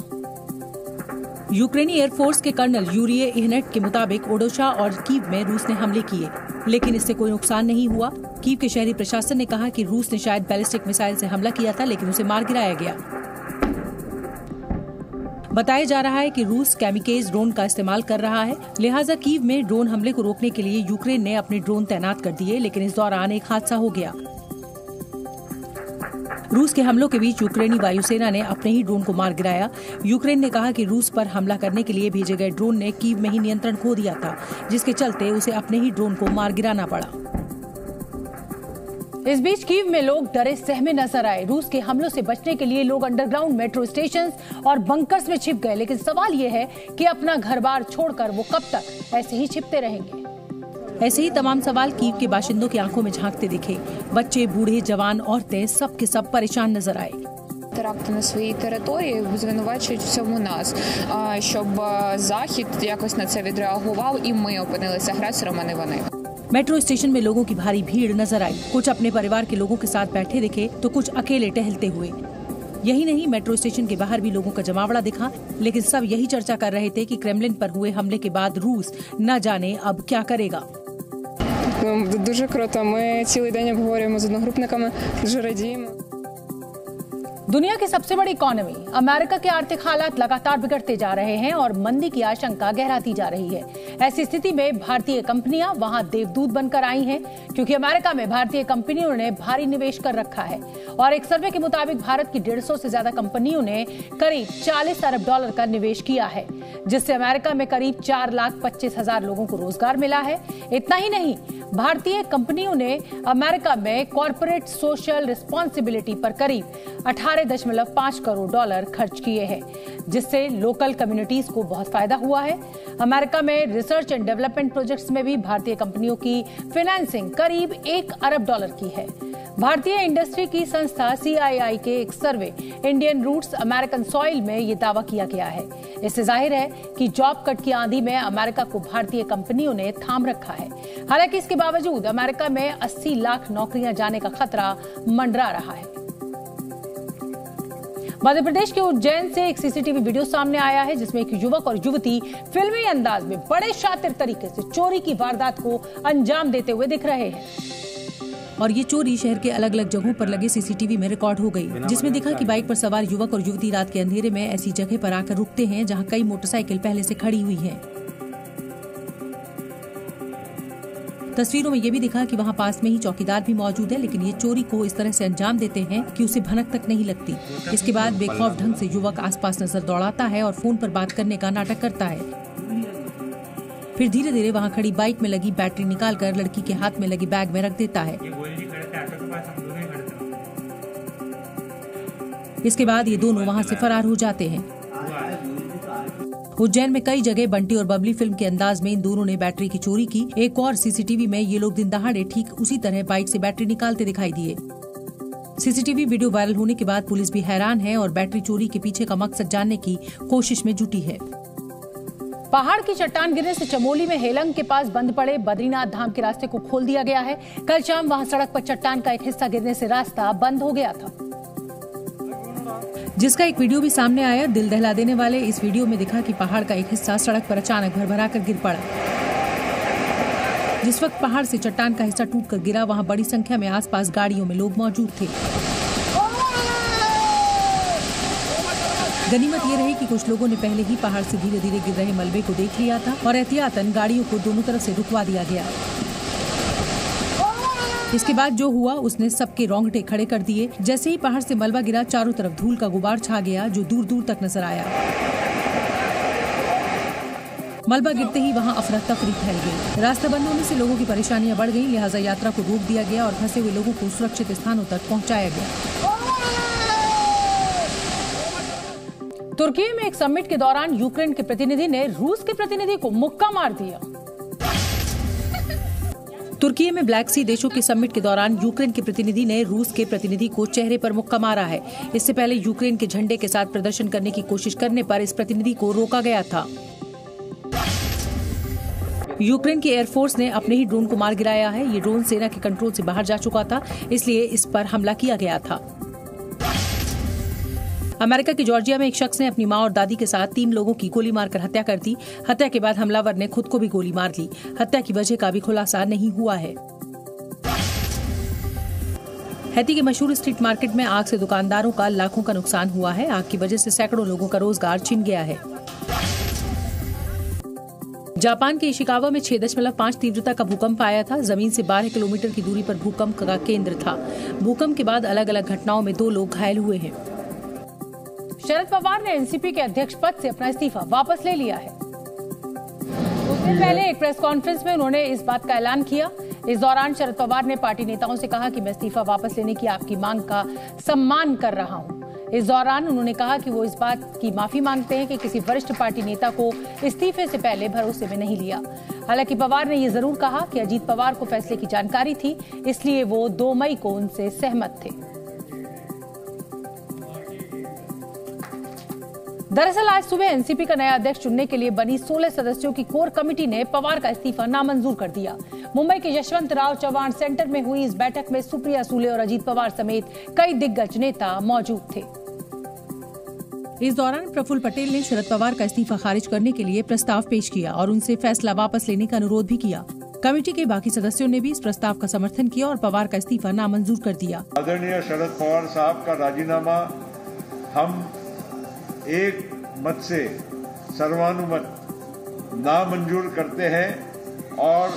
यूक्रेनी एयरफोर्स के कर्नल यूरिय इहनेट के मुताबिक ओडेशा और कीव में रूस ने हमले किए, लेकिन इससे कोई नुकसान नहीं हुआ। कीव के शहरी प्रशासन ने कहा कि रूस ने शायद बैलिस्टिक मिसाइल से हमला किया था, लेकिन उसे मार गिराया गया। बताया जा रहा है कि रूस कैमिकेज ड्रोन का इस्तेमाल कर रहा है, लिहाजा कीव में ड्रोन हमले को रोकने के लिए यूक्रेन ने अपने ड्रोन तैनात कर दिए, लेकिन इस दौरान एक हादसा हो गया। रूस के हमलों के बीच यूक्रेनी वायुसेना ने अपने ही ड्रोन को मार गिराया। यूक्रेन ने कहा कि रूस पर हमला करने के लिए भेजे गए ड्रोन ने कीव में ही नियंत्रण खो दिया था, जिसके चलते उसे अपने ही ड्रोन को मार गिराना पड़ा। इस बीच कीव में लोग डरे सहमे नजर आए। रूस के हमलों से बचने के लिए लोग अंडरग्राउंड मेट्रो स्टेशन और बंकर्स में छिप गए, लेकिन सवाल ये है कि अपना घर बार छोड़कर वो कब तक ऐसे ही छिपते रहेंगे। ऐसे ही तमाम सवाल कीव के बाशिंदों की आंखों में झांकते दिखे। बच्चे, बूढ़े, जवान, औरतें सब के सब परेशान नजर आए। Теракти на своїй території звинувачують в цьому нас, щоб Захід якось на це відреагував, і ми опинилися агресором, а не вони. मेट्रो स्टेशन में लोगों की भारी भीड़ नजर आई। कुछ अपने परिवार के लोगों के साथ बैठे दिखे तो कुछ अकेले टहलते हुए। यही नहीं, मेट्रो स्टेशन के बाहर भी लोगों का जमावड़ा दिखा, लेकिन सब यही चर्चा कर रहे थे कि क्रेमलिन पर हुए हमले के बाद रूस न जाने अब क्या करेगा। Дуже круто. Ми цілий день обговорюємо з одногрупниками, дуже радіємо. दुनिया की सबसे बड़ी इकोनॉमी अमेरिका के आर्थिक हालात लगातार बिगड़ते जा रहे हैं और मंदी की आशंका गहराती जा रही है। ऐसी स्थिति में भारतीय कंपनियां वहां देवदूत बनकर आई हैं, क्योंकि अमेरिका में भारतीय कंपनियों ने भारी निवेश कर रखा है। और एक सर्वे के मुताबिक भारत की 150 से ज्यादा कंपनियों ने करीब $40 अरब का निवेश किया है, जिससे अमेरिका में करीब 4,25,000 लोगों को रोजगार मिला है। इतना ही नहीं, भारतीय कंपनियों ने अमेरिका में कॉर्पोरेट सोशल रिस्पॉन्सिबिलिटी पर करीब $18.5 करोड़ खर्च किए हैं, जिससे लोकल कम्युनिटीज को बहुत फायदा हुआ है। अमेरिका में रिसर्च एंड डेवलपमेंट प्रोजेक्ट्स में भी भारतीय कंपनियों की फाइनेंसिंग करीब $1 अरब की है। भारतीय इंडस्ट्री की संस्था CII के एक सर्वे इंडियन रूट्स अमेरिकन सॉइल में ये दावा किया गया है। इससे जाहिर है कि जॉब कट की आंधी में अमेरिका को भारतीय कंपनियों ने थाम रखा है। हालांकि इसके बावजूद अमेरिका में 80 लाख नौकरियां जाने का खतरा मंडरा रहा है। मध्य प्रदेश के उज्जैन से एक सीसीटीवी वीडियो सामने आया है जिसमें एक युवक और युवती फिल्मी अंदाज में बड़े शातिर तरीके से चोरी की वारदात को अंजाम देते हुए दिख रहे हैं। और ये चोरी शहर के अलग अलग जगहों पर लगे सीसीटीवी में रिकॉर्ड हो गई, जिसमें दिखा कि बाइक पर सवार युवक और युवती रात के अंधेरे में ऐसी जगह पर आकर रुकते हैं जहां कई मोटरसाइकिल पहले से खड़ी हुई हैं। तस्वीरों में ये भी दिखा कि वहां पास में ही चौकीदार भी मौजूद है, लेकिन ये चोरी को इस तरह से अंजाम देते हैं कि उसे भनक तक नहीं लगती। इसके बाद बेखौफ ढंग से युवक आसपास नजर दौड़ाता है और फोन पर बात करने का नाटक करता है। फिर धीरे धीरे वहां खड़ी बाइक में लगी बैटरी निकालकर लड़की के हाथ में लगी बैग में रख देता है। इसके बाद ये दोनों वहां से फरार हो जाते हैं। उज्जैन में कई जगह बंटी और बबली फिल्म के अंदाज में इन दोनों ने बैटरी की चोरी की। एक और सीसीटीवी में ये लोग दिन दहाड़े ठीक उसी तरह बाइक से बैटरी निकालते दिखाई दिए। सीसीटीवी वीडियो वायरल होने के बाद पुलिस भी हैरान है और बैटरी चोरी के पीछे का मकसद जानने की कोशिश में जुटी है। पहाड़ की चट्टान गिरने से चमोली में हेलंग के पास बंद पड़े बद्रीनाथ धाम के रास्ते को खोल दिया गया है। कल शाम वहां सड़क पर चट्टान का एक हिस्सा गिरने से रास्ता बंद हो गया था, जिसका एक वीडियो भी सामने आया। दिल दहला देने वाले इस वीडियो में दिखा कि पहाड़ का एक हिस्सा सड़क पर अचानक भरभरा कर गिर पड़ा। जिस वक्त पहाड़ से चट्टान का हिस्सा टूटकर गिरा, वहां बड़ी संख्या में आसपास गाड़ियों में लोग मौजूद थे। गनीमत ये रही कि कुछ लोगों ने पहले ही पहाड़ से धीरे धीरे गिर रहे मलबे को देख लिया था और एहतियातन गाड़ियों को दोनों तरफ से रुकवा दिया गया। इसके बाद जो हुआ उसने सबके रोंगटे खड़े कर दिए। जैसे ही पहाड़ से मलबा गिरा, चारों तरफ धूल का गुबार छा गया जो दूर दूर तक नजर आया। मलबा गिरते ही वहां अफरा तफरी फैल गई। रास्ता बंद होने से लोगों की परेशानियां बढ़ गई, लिहाजा यात्रा को रोक दिया गया और फंसे हुए लोगों को सुरक्षित स्थानों तक पहुंचाया गया। तुर्की में एक समिट के दौरान यूक्रेन के प्रतिनिधि ने रूस के प्रतिनिधि को मुक्का मार दिया। तुर्की में ब्लैक सी देशों के समिट के दौरान यूक्रेन के प्रतिनिधि ने रूस के प्रतिनिधि को चेहरे पर मुक्का मारा है। इससे पहले यूक्रेन के झंडे के साथ प्रदर्शन करने की कोशिश करने पर इस प्रतिनिधि को रोका गया था। यूक्रेन की एयरफोर्स ने अपने ही ड्रोन को मार गिराया है। ये ड्रोन सेना के कंट्रोल से बाहर जा चुका था, इसलिए इस पर हमला किया गया था। अमेरिका की जॉर्जिया में एक शख्स ने अपनी मां और दादी के साथ 3 लोगों की गोली मारकर हत्या कर दी। हत्या के बाद हमलावर ने खुद को भी गोली मार ली। हत्या की वजह का भी खुलासा नहीं हुआ है। हैती के मशहूर स्ट्रीट मार्केट में आग से दुकानदारों का लाखों का नुकसान हुआ है। आग की वजह से सैकड़ों लोगों का रोजगार छिन गया है। जापान के इशिकावा में 6.5 तीव्रता का भूकंप आया था। जमीन से 12 किलोमीटर की दूरी पर भूकंप का केंद्र था। भूकंप के बाद अलग अलग घटनाओं में 2 लोग घायल हुए हैं। शरद पवार ने एनसीपी के अध्यक्ष पद से अपना इस्तीफा वापस ले लिया है। कुछ दिन पहले एक प्रेस कॉन्फ्रेंस में उन्होंने इस बात का ऐलान किया। इस दौरान शरद पवार ने पार्टी नेताओं से कहा कि मैं इस्तीफा वापस लेने की आपकी मांग का सम्मान कर रहा हूं। इस दौरान उन्होंने कहा कि वो इस बात की माफी मांगते हैं कि किसी वरिष्ठ पार्टी नेता को इस्तीफे से पहले भरोसे में नहीं लिया। हालांकि पवार ने ये जरूर कहा कि अजीत पवार को फैसले की जानकारी थी, इसलिए वो 2 मई को उनसे सहमत थे। दरअसल आज सुबह एनसीपी का नया अध्यक्ष चुनने के लिए बनी 16 सदस्यों की कोर कमेटी ने पवार का इस्तीफा नामंजूर कर दिया। मुंबई के यशवंतराव चव्हाण सेंटर में हुई इस बैठक में सुप्रिया सूले और अजीत पवार समेत कई दिग्गज नेता मौजूद थे। इस दौरान प्रफुल्ल पटेल ने शरद पवार का इस्तीफा खारिज करने के लिए प्रस्ताव पेश किया और उनसे फैसला वापस लेने का अनुरोध भी किया। कमेटी के बाकी सदस्यों ने भी इस प्रस्ताव का समर्थन किया और पवार का इस्तीफा नामंजूर कर दिया। आदरणीय शरद पवार साहब का राजीनामा हम एक मत से सर्वानुमत नामंजूर करते हैं और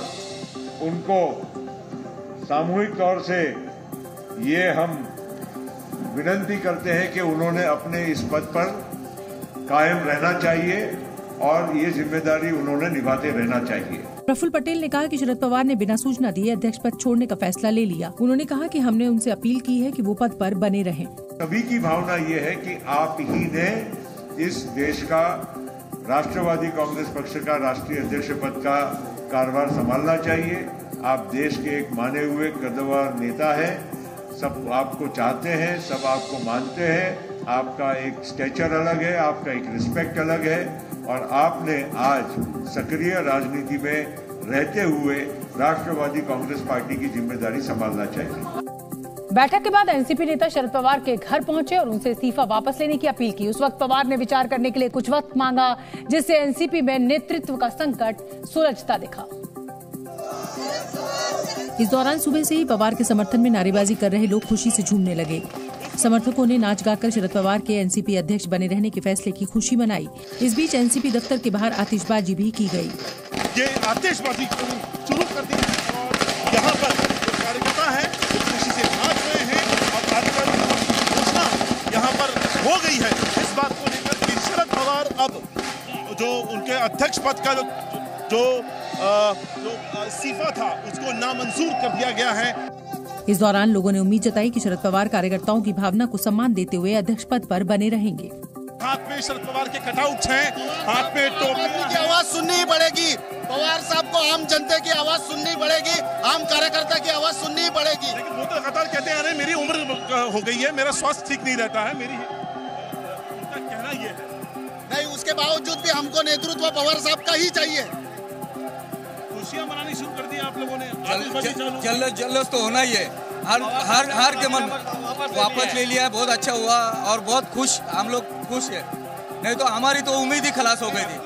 उनको सामूहिक तौर से ये हम विनती करते हैं कि उन्होंने अपने इस पद पर कायम रहना चाहिए और ये जिम्मेदारी उन्होंने निभाते रहना चाहिए। प्रफुल्ल पटेल ने कहा कि शरद पवार ने बिना सूचना दिए अध्यक्ष पद छोड़ने का फैसला ले लिया। उन्होंने कहा कि हमने उनसे अपील की है कि वो पद पर बने रहें। सभी की भावना ये है कि आप ही ने इस देश का राष्ट्रवादी कांग्रेस पक्ष का राष्ट्रीय अध्यक्ष पद का कारभार संभालना चाहिए। आप देश के एक माने हुए कद्दावर नेता हैं, सब आपको चाहते हैं, सब आपको मानते हैं। आपका एक स्टेचर अलग है, आपका एक रिस्पेक्ट अलग है और आपने आज सक्रिय राजनीति में रहते हुए राष्ट्रवादी कांग्रेस पार्टी की जिम्मेदारी संभालना चाहिए। बैठक के बाद एनसीपी नेता शरद पवार के घर पहुंचे और उनसे इस्तीफा वापस लेने की अपील की। उस वक्त पवार ने विचार करने के लिए कुछ वक्त मांगा, जिससे एनसीपी में नेतृत्व का संकट सुलझता दिखा। इस दौरान सुबह से ही पवार के समर्थन में नारेबाजी कर रहे लोग खुशी से झूमने लगे। समर्थकों ने नाच गाकर शरद पवार के एनसीपी अध्यक्ष बने रहने के फैसले की खुशी मनाई। इस बीच एनसीपी दफ्तर के बाहर आतिशबाजी भी की गई। ये आतिशबाजी शुरू कर दी और यहाँ पर जो कार्यकर्ता है खुशी से नाच रहे हैं और कार्यकर्ता की घोषणा यहाँ पर हो गई है इस बात को लेकर कि शरद पवार अब जो उनके अध्यक्ष पद का जो इस्तीफा था उसको नामंजूर कर दिया गया है। इस दौरान लोगों ने उम्मीद जताई कि शरद पवार कार्यकर्ताओं की भावना को सम्मान देते हुए अध्यक्ष पद पर बने रहेंगे। हाथ में शरद पवार के कटआउट्स हैं, हाथ में टोपी की आवाज सुननी ही पड़ेगी। पवार साहब को आम जनता की आवाज सुननी पड़ेगी, आम कार्यकर्ता की आवाज सुननी पड़ेगी। लेकिन वो तो लगातार कहते हैं अरे मेरी उम्र हो गई है, मेरा स्वास्थ्य ठीक नहीं रहता है, मेरी उनका कहना ये है। नहीं, उसके बावजूद भी हमको नेतृत्व पवार साहब का ही चाहिए। खुशियां मनानी शुरू कर दी आप लोगों ने। जल्लोष तो होना ही है। हार के मन वापस ले लिया, बहुत अच्छा हुआ और बहुत खुश, हम लोग खुश है। नहीं तो हमारी तो उम्मीद ही खलास हो गई थी।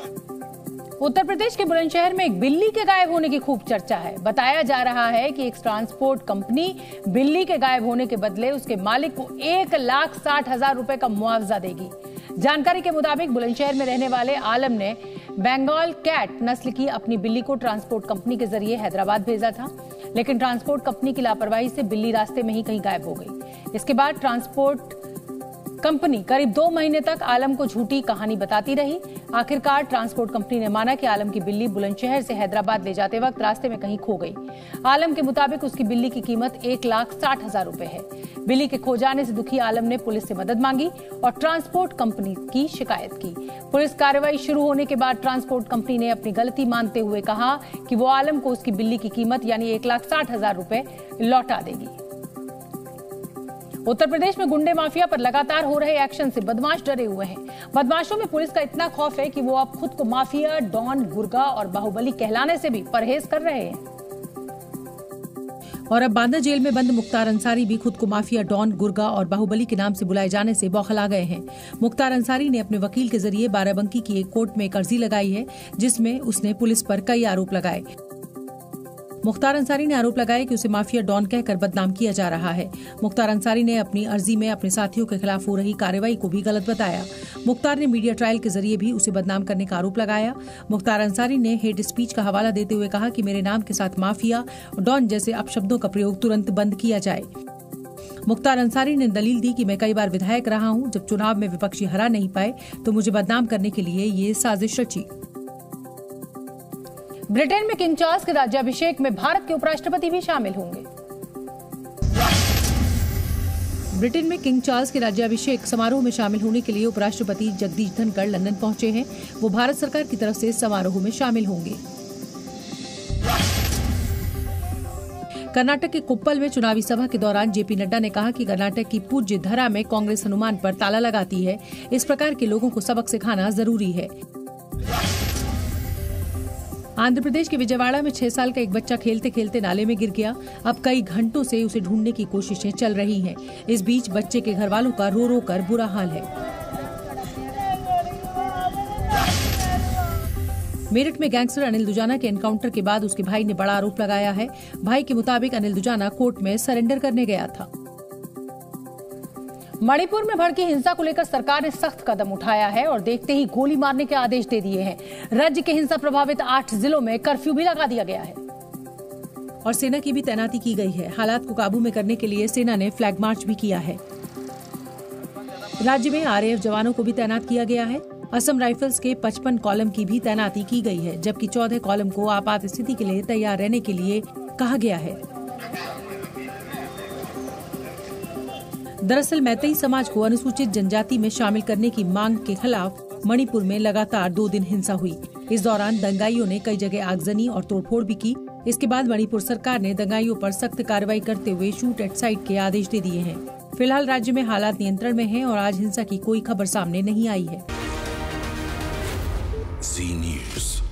उत्तर प्रदेश के बुलंदशहर में एक बिल्ली के गायब होने की खूब चर्चा है। बताया जा रहा है कि एक ट्रांसपोर्ट कंपनी बिल्ली के गायब होने के बदले उसके मालिक को 1,60,000 रुपए का मुआवजा देगी। जानकारी के मुताबिक बुलंदशहर में रहने वाले आलम ने बंगाल कैट नस्ल की अपनी बिल्ली को ट्रांसपोर्ट कंपनी के जरिए हैदराबाद भेजा था, लेकिन ट्रांसपोर्ट कंपनी की लापरवाही से बिल्ली रास्ते में ही कहीं गायब हो गई। इसके बाद ट्रांसपोर्ट कंपनी करीब 2 महीने तक आलम को झूठी कहानी बताती रही। आखिरकार ट्रांसपोर्ट कंपनी ने माना कि आलम की बिल्ली बुलंदशहर से हैदराबाद ले जाते वक्त रास्ते में कहीं खो गई। आलम के मुताबिक उसकी बिल्ली की कीमत 1,60,000 रुपए है। बिल्ली के खो जाने से दुखी आलम ने पुलिस से मदद मांगी और ट्रांसपोर्ट कंपनी की शिकायत की। पुलिस कार्रवाई शुरू होने के बाद ट्रांसपोर्ट कंपनी ने अपनी गलती मानते हुए कहा कि वो आलम को उसकी बिल्ली की कीमत यानी 1,60,000 रुपए लौटा देगी। उत्तर प्रदेश में गुंडे माफिया पर लगातार हो रहे एक्शन से बदमाश डरे हुए हैं। बदमाशों में पुलिस का इतना खौफ है कि वो अब खुद को माफिया, डॉन, गुर्गा और बाहुबली कहलाने से भी परहेज कर रहे हैं। और अब बांदा जेल में बंद मुख्तार अंसारी भी खुद को माफिया, डॉन, गुर्गा और बाहुबली के नाम से बुलाए जाने से बौखला गए हैं। मुख्तार अंसारी ने अपने वकील के जरिए बाराबंकी की एक कोर्ट में एक अर्जी लगाई है, जिसमें उसने पुलिस पर कई आरोप लगाए। मुख्तार अंसारी ने आरोप लगाया कि उसे माफिया, डॉन कहकर बदनाम किया जा रहा है। मुख्तार अंसारी ने अपनी अर्जी में अपने साथियों के खिलाफ हो रही कार्रवाई को भी गलत बताया। मुख्तार ने मीडिया ट्रायल के जरिए भी उसे बदनाम करने का आरोप लगाया। मुख्तार अंसारी ने हेट स्पीच का हवाला देते हुए कहा कि मेरे नाम के साथ माफिया, डॉन जैसे अपशब्दों का प्रयोग तुरंत बंद किया जाए। मुख्तार अंसारी ने दलील दी कि मैं कई बार विधायक रहा हूं, जब चुनाव में विपक्षी हरा नहीं पाए तो मुझे बदनाम करने के लिए ये साजिश रची। ब्रिटेन में किंग चार्ल्स के राज्याभिषेक में भारत के उपराष्ट्रपति भी शामिल होंगे। ब्रिटेन में किंग चार्ल्स के राज्याभिषेक समारोह में शामिल होने के लिए उपराष्ट्रपति जगदीश धनखड़ लंदन पहुंचे हैं। वो भारत सरकार की तरफ से समारोह में शामिल होंगे। कर्नाटक के कोप्पल में चुनावी सभा के दौरान जेपी नड्डा ने कहा कि कर्नाटक की पूज्य धरा में कांग्रेस हनुमान पर ताला लगाती है। इस प्रकार के लोगों को सबक सिखाना जरूरी है। आंध्र प्रदेश के विजयवाड़ा में 6 साल का एक बच्चा खेलते खेलते नाले में गिर गया। अब कई घंटों से उसे ढूंढने की कोशिशें चल रही हैं। इस बीच बच्चे के घर वालों का रो रो कर बुरा हाल है। मेरठ में गैंगस्टर अनिल दुजाना के एनकाउंटर के बाद उसके भाई ने बड़ा आरोप लगाया है। भाई के मुताबिक अनिल दुजाना कोर्ट में सरेंडर करने गया था। मणिपुर में भड़की हिंसा को लेकर सरकार ने सख्त कदम उठाया है और देखते ही गोली मारने के आदेश दे दिए हैं। राज्य के हिंसा प्रभावित 8 जिलों में कर्फ्यू भी लगा दिया गया है और सेना की भी तैनाती की गई है। हालात को काबू में करने के लिए सेना ने फ्लैग मार्च भी किया है। राज्य में आरएएफ जवानों को भी तैनात किया गया है। असम राइफल्स के 55 कॉलम की भी तैनाती की गई है, जबकि 14 कॉलम को आपात स्थिति के लिए तैयार रहने के लिए कहा गया है। दरअसल मैतेई समाज को अनुसूचित जनजाति में शामिल करने की मांग के खिलाफ मणिपुर में लगातार 2 दिन हिंसा हुई। इस दौरान दंगाइयों ने कई जगह आगजनी और तोड़फोड़ भी की। इसके बाद मणिपुर सरकार ने दंगाइयों पर सख्त कार्रवाई करते हुए शूट एट साइट के आदेश दे दिए हैं। फिलहाल राज्य में हालात नियंत्रण में हैं और आज हिंसा की कोई खबर सामने नहीं आई है। जी न्यूज़।